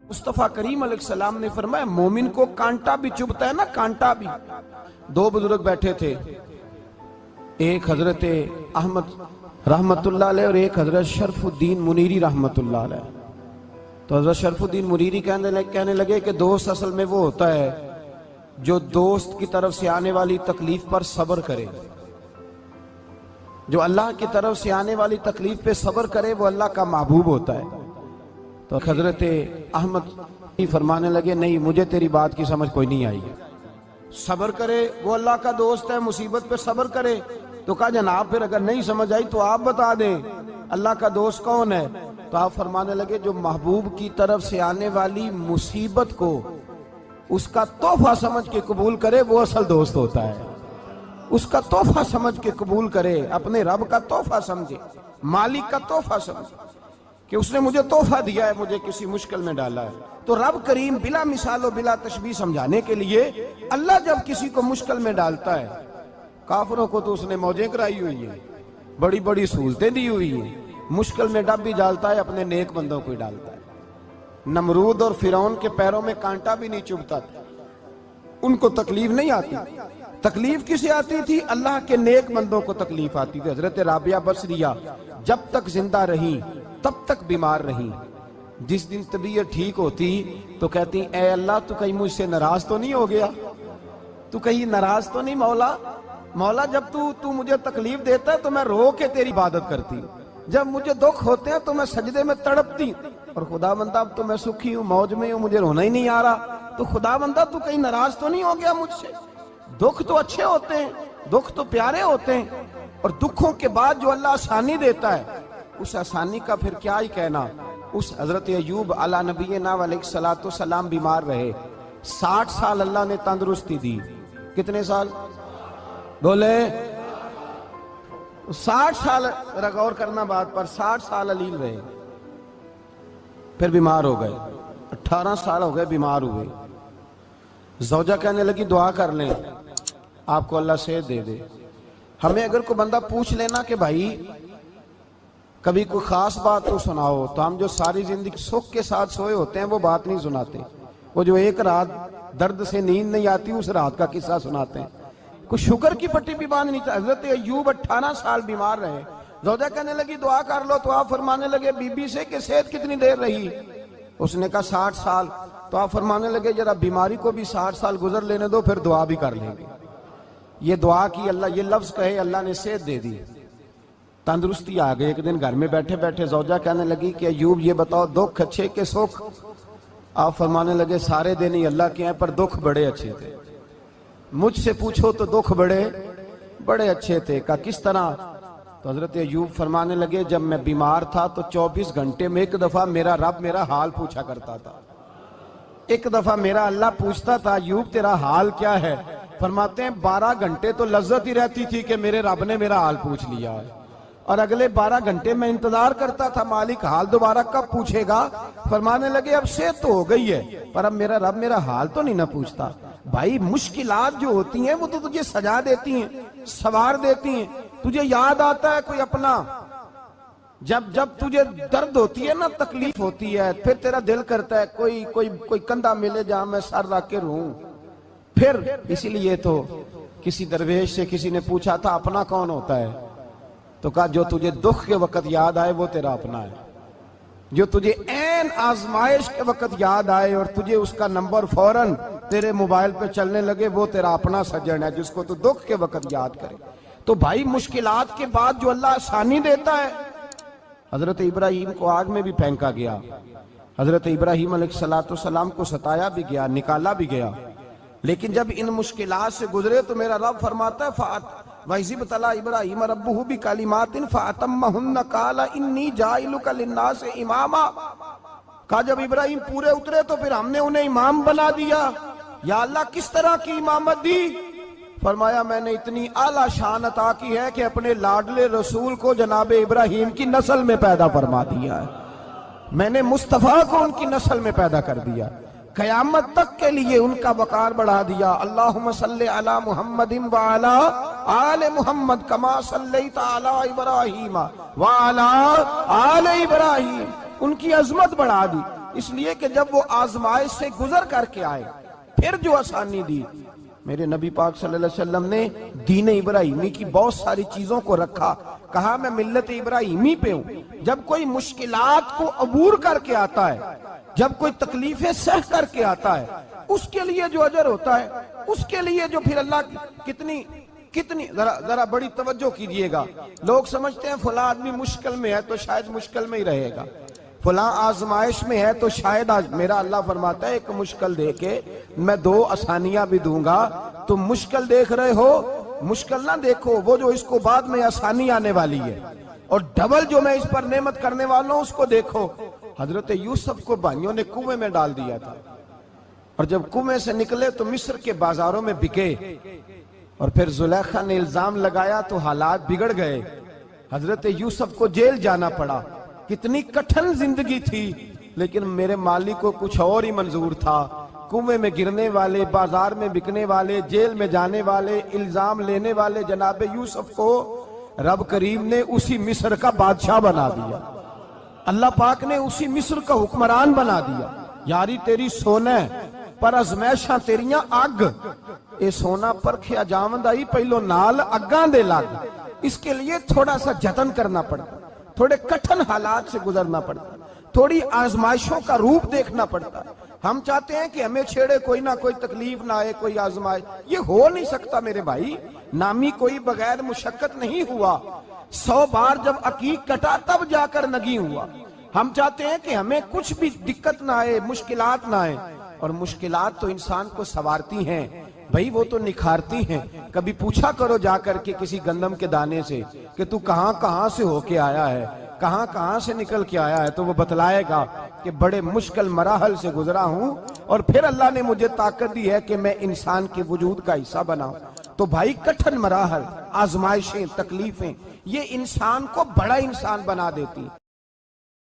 मुस्तफ़ा करीम अलैहिस्सलाम ने फरमाया मोमिन को कांटा भी चुभता है ना, कांटा भी। दो बुजुर्ग बैठे थे, एक हजरत अहमद रहमतुल्लाह अलैह और एक हजरत शरफुद्दीन मुनीरी रहमतुल्लाह अलैह। तो हजरत शरफुद्दीन मुनीरी कहने लगे कि दोस्त असल में वो होता है जो दोस्त की तरफ से आने वाली तकलीफ पर सब्र करे। जो अल्लाह की तरफ से आने वाली तकलीफ पे सब्र करे वो अल्लाह का महबूब होता है। तो हजरत अहमद फरमाने लगे नहीं, मुझे तेरी बात की समझ कोई नहीं आई। सब्र करे वो अल्लाह का दोस्त है, मुसीबत पे सब्र करे। तो कहा जनाब फिर अगर नहीं समझ आई तो आप बता दें अल्लाह का दोस्त कौन है। तो आप फरमाने लगे जो महबूब की तरफ से आने वाली मुसीबत को उसका तोहफा समझ के कबूल करे वो असल दोस्त होता है। उसका तोहफा समझ के कबूल करे, अपने रब का तोहफा समझे, मालिक का तोहफा समझे कि उसने मुझे तोहफा दिया है, मुझे किसी मुश्किल में डाला है। तो रब करीम बिला मिसाल और बिला तशबीह समझाने के लिए अल्लाह जब किसी को मुश्किल में डालता है, काफिरों को तो उसने मौजें कराई हुई है, बड़ी बड़ी सहूलतें दी हुई है, मुश्किल में डब भी डालता है, अपने नेक बंदों को ही डालता है। नमरूद और फिरौन के पैरों में कांटा भी नहीं चुभता था, उनको तकलीफ नहीं आती। तकलीफ किसे आती थी? अल्लाह के नेक बंदों को तकलीफ आती थी। हजरत राबिया बसरिया जब तक जिंदा रही तब तक बीमार रही। जिस दिन तबीयत ठीक होती तो कहती ए अल्लाह तू कहीं मुझसे नाराज तो नहीं हो गया, तू कहीं नाराज तो नहीं मौला। मौला जब तू मुझे तकलीफ देता है तो मैं रो के तेरी इबादत करती हूँ, जब मुझे दुख होते हैं तो मैं सजदे में तड़पती। और खुदा बंदा अब तो मैं सुखी हूँ, मौज में हूँ, मुझे रोना ही नहीं आ रहा। तो खुदा बंदा तू कहीं नाराज तो नहीं हो गया मुझसे? दुख तो अच्छे होते हैं, दुख तो प्यारे होते हैं, और दुखों के बाद जो अल्लाह आसानी देता है उस आसानी का फिर क्या ही कहना। उस हजरत अय्यूब अला नबीना अलैहिस्सलातु सलाम बीमार रहे, 60 साल अल्लाह ने तंदुरुस्ती दी। कितने साल बोले? 60 साल गौर करना बात पर, 60 साल अलील रहे, फिर बीमार हो गए। 18 साल हो गए बीमार हुए। ज़ौजा कहने लगी दुआ कर लें आपको अल्लाह सेहत दे दे। हमें अगर कोई बंदा पूछ लेना कि भाई कभी कोई खास बात तो सुनाओ, तो हम जो सारी जिंदगी सुख के साथ सोए होते हैं वो बात नहीं सुनाते। वो जो एक रात दर्द से नींद नहीं आती उस रात का किस्सा सुनाते हैं। कुछ शुगर की पट्टी भी बांध नहीं चाहिए। हजरत अय्यूब 18 साल बीमार रहे। ज़ौजा कहने लगी दुआ कर लो, तो आप फरमाने लगे बीबी से कि सेहत कितनी देर रही? उसने कहा 60 साल। तो आप फरमाने लगे जरा बीमारी को भी 60 साल गुजर लेने दो, फिर दुआ भी कर लेंगे। ये दुआ की अल्लाह, ये लफ्ज कहे अल्लाह ने सेहत दे दी, तंदुरुस्ती आ गई। एक दिन घर में बैठे बैठे ज़ौजा कहने लगी कि अय्यूब ये बताओ दुख अच्छे के सुख? आप फरमाने लगे सारे दिन ही अल्लाह के हैं, पर दुख बड़े अच्छे थे। मुझसे पूछो तो दुख बड़े अच्छे थे। का किस तरह? तो हजरत अय्यूब फरमाने लगे जब मैं बीमार था तो 24 घंटे में एक दफा मेरा रब मेरा हाल पूछा करता था। एक दफा मेरा अल्लाह पूछता था अय्यूब तेरा हाल क्या है? फरमाते हैं 12 घंटे तो लज्जत ही रहती थी कि मेरे रब ने मेरा हाल पूछ लिया है, और अगले 12 घंटे मैं इंतजार करता था मालिक हाल दोबारा कब पूछेगा। फरमाने लगे अब सेहत तो हो गई है, पर अब मेरा रब मेरा हाल तो नहीं ना पूछता। भाई मुश्किलात जो होती हैं वो तो तुझे सजा देती हैं, सवार देती हैं। तुझे याद आता है कोई अपना, जब तुझे दर्द होती है ना, तकलीफ होती है, फिर तेरा दिल करता है कोई कंधा मिले जहां मैं सर रख के रोऊं। फिर इसीलिए तो किसी दरवेश से किसी ने पूछा था अपना कौन होता है? तो कहा जो तुझे दुख के वक्त याद आए वो तेरा अपना है। जो तुझे ऐन आजमाइश के वक्त याद आए और तुझे उसका नंबर फौरन तेरे मोबाइल पे चलने लगे वो तेरा अपना सज्जन है, जिसको तू दुख के वक्त याद करे। तो भाई मुश्किलात के बाद जो अल्लाह आसानी देता है। हजरत इब्राहिम को आग में भी फेंका गया, हजरत इब्राहिम अलैहिस्सलाम को सताया भी गया, निकाला भी गया, लेकिन जब इन मुश्किलात से गुजरे तो मेरा रब फरमाता है वइज़ इब्तला इब्राहिम रब्बुहु बिकलिमातिन फअतम्महुन्ना क़ाला इन्नी जाइलुका लिन्नासि इमामा। कहा जब इब्राहिम पूरे उतरे तो फिर हमने उन्हें इमाम बना दिया। या अल्लाह किस तरह की इमामत दी? फरमाया मैंने इतनी आला शान अता की है कि अपने लाडले रसूल को जनाबे इब्राहिम की नस्ल में पैदा फरमा दिया है। मैंने मुस्तफा को उनकी नस्ल में पैदा कर दिया, कयामत तक के लिए उनका वकार बढ़ा दिया। अल्लाहुम्मा सल्ली अला मुहम्मदिन व अला आले मुहम्मद कमा सल्लैता अला इब्राहीम व अला आले इब्राहीम। उनकी अजमत बढ़ा दी। इसलिए कि जब वो आजमाइश से गुजर करके आए फिर जो आसानी दी। मेरे नबी पाक सल्लल्लाहु अलैहि वसल्लम ने दीन इब्राहिमी की बहुत सारी चीजों को रखा, कहा मैं मिल्लत इब्राहिमी पे हूं। जब कोई मुश्किलात को अबूर करके आता है, जब कोई तकलीफें सह करके आता है, उसके लिए जो अजर होता है, उसके लिए जो फिर अल्लाह कितनी कितनी जरा बड़ी तवज्जो कीजिएगा। लोग समझते हैं फला आदमी मुश्किल में है तो शायद मुश्किल में ही रहेगा, फला आजमाइश में है तो शायद आज मेरा अल्लाह फरमाता है एक मुश्किल दे के मैं दो आसानियां भी दूंगा। तुम मुश्किल देख रहे हो, मुश्किल ना देखो, वो जो इसको बाद में आसानी आने वाली है, और डबल जो मैं इस पर नेमत करने वाला हूं उसको देखो। हजरत यूसुफ को भाइयों ने कुएं में डाल दिया था, और जब कुएं से निकले तो मिस्र के बाजारों में बिके, और फिर जुलेखा ने इल्जाम लगाया तो हालात बिगड़ गए। हजरत यूसुफ को जेल जाना पड़ा। कितनी कठिन जिंदगी थी, लेकिन मेरे मालिक को कुछ और ही मंजूर था। कुएं में गिरने वाले, बाजार में बिकने वाले, जेल में जाने वाले, इल्जाम लेने वाले जनाब यूसुफ को रब करीम ने उसी मिस्र का बादशाह बना दिया। अल्लाह पाक ने उसी मिस्र का हुक्मरान बना दिया। यारी तेरी सोना पर अजमैशा तेरियां अग, ये सोना परखिया जावंदा ही पहलो नाल अग्गां दे लग। इसके लिए थोड़ा सा जतन करना पड़ता, थोड़े कठिन हालात से गुजरना पड़ता, थोड़ी आजमाइशों का रूप देखना पड़ता। हम चाहते हैं कि हमें छेड़े कोई ना कोई तकलीफ ना आए, कोई आजमाइश, ये हो नहीं सकता मेरे भाई। नामी कोई बगैर मुशक्कत नहीं हुआ। 100 बार जब अकीक कटा तब जाकर नगी हुआ। हम चाहते हैं कि हमें कुछ भी दिक्कत ना आए, मुश्किलात ना आए, और मुश्किलात तो इंसान को संवारती हैं भाई, वो तो निखारती हैं। कभी पूछा करो जाकर के किसी गंदम के दाने से कि तू कहां कहां से होके आया है, कहां कहां से निकल के आया है, तो वो बतलाएगा कि बड़े मुश्किल मराहल से गुजरा हूं, और फिर अल्लाह ने मुझे ताकत दी है कि मैं इंसान के वजूद का हिस्सा बनाऊं। तो भाई कठिन मराहल, आजमाइशें, तकलीफें, ये इंसान को बड़ा इंसान बना देती।